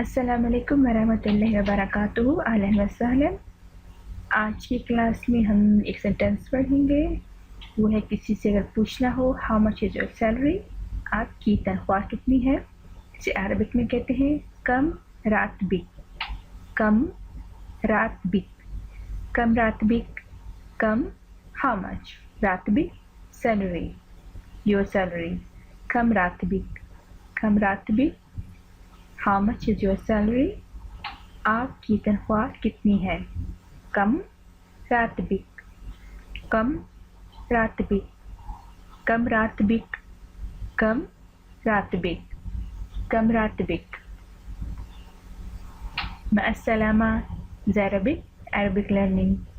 السلام علیکم ورحمۃ اللہ وبرکاتہ، اہلا وسہلا۔ آج کی کلاس میں ہم ایک سینٹینس پڑھیں گے، وہ ہے کسی سے اگر پوچھنا ہو how much is your salary, آپ کی تنخواہ کتنی ہے، اسے عربک میں کہتے ہیں کم راتبک، کم راتبک، کم راتبک، کم ہاؤ مچ، راتبک سیلری، یور سیلری، کم راتبک، کم راتبک، how much is your salary, آپ کی تنخواہ کتنی ہے، کم راتبک، کم راتبک، کم راتبک، کم راتبک، کم راتبک۔ مع السلامة، زي Arabic Learning.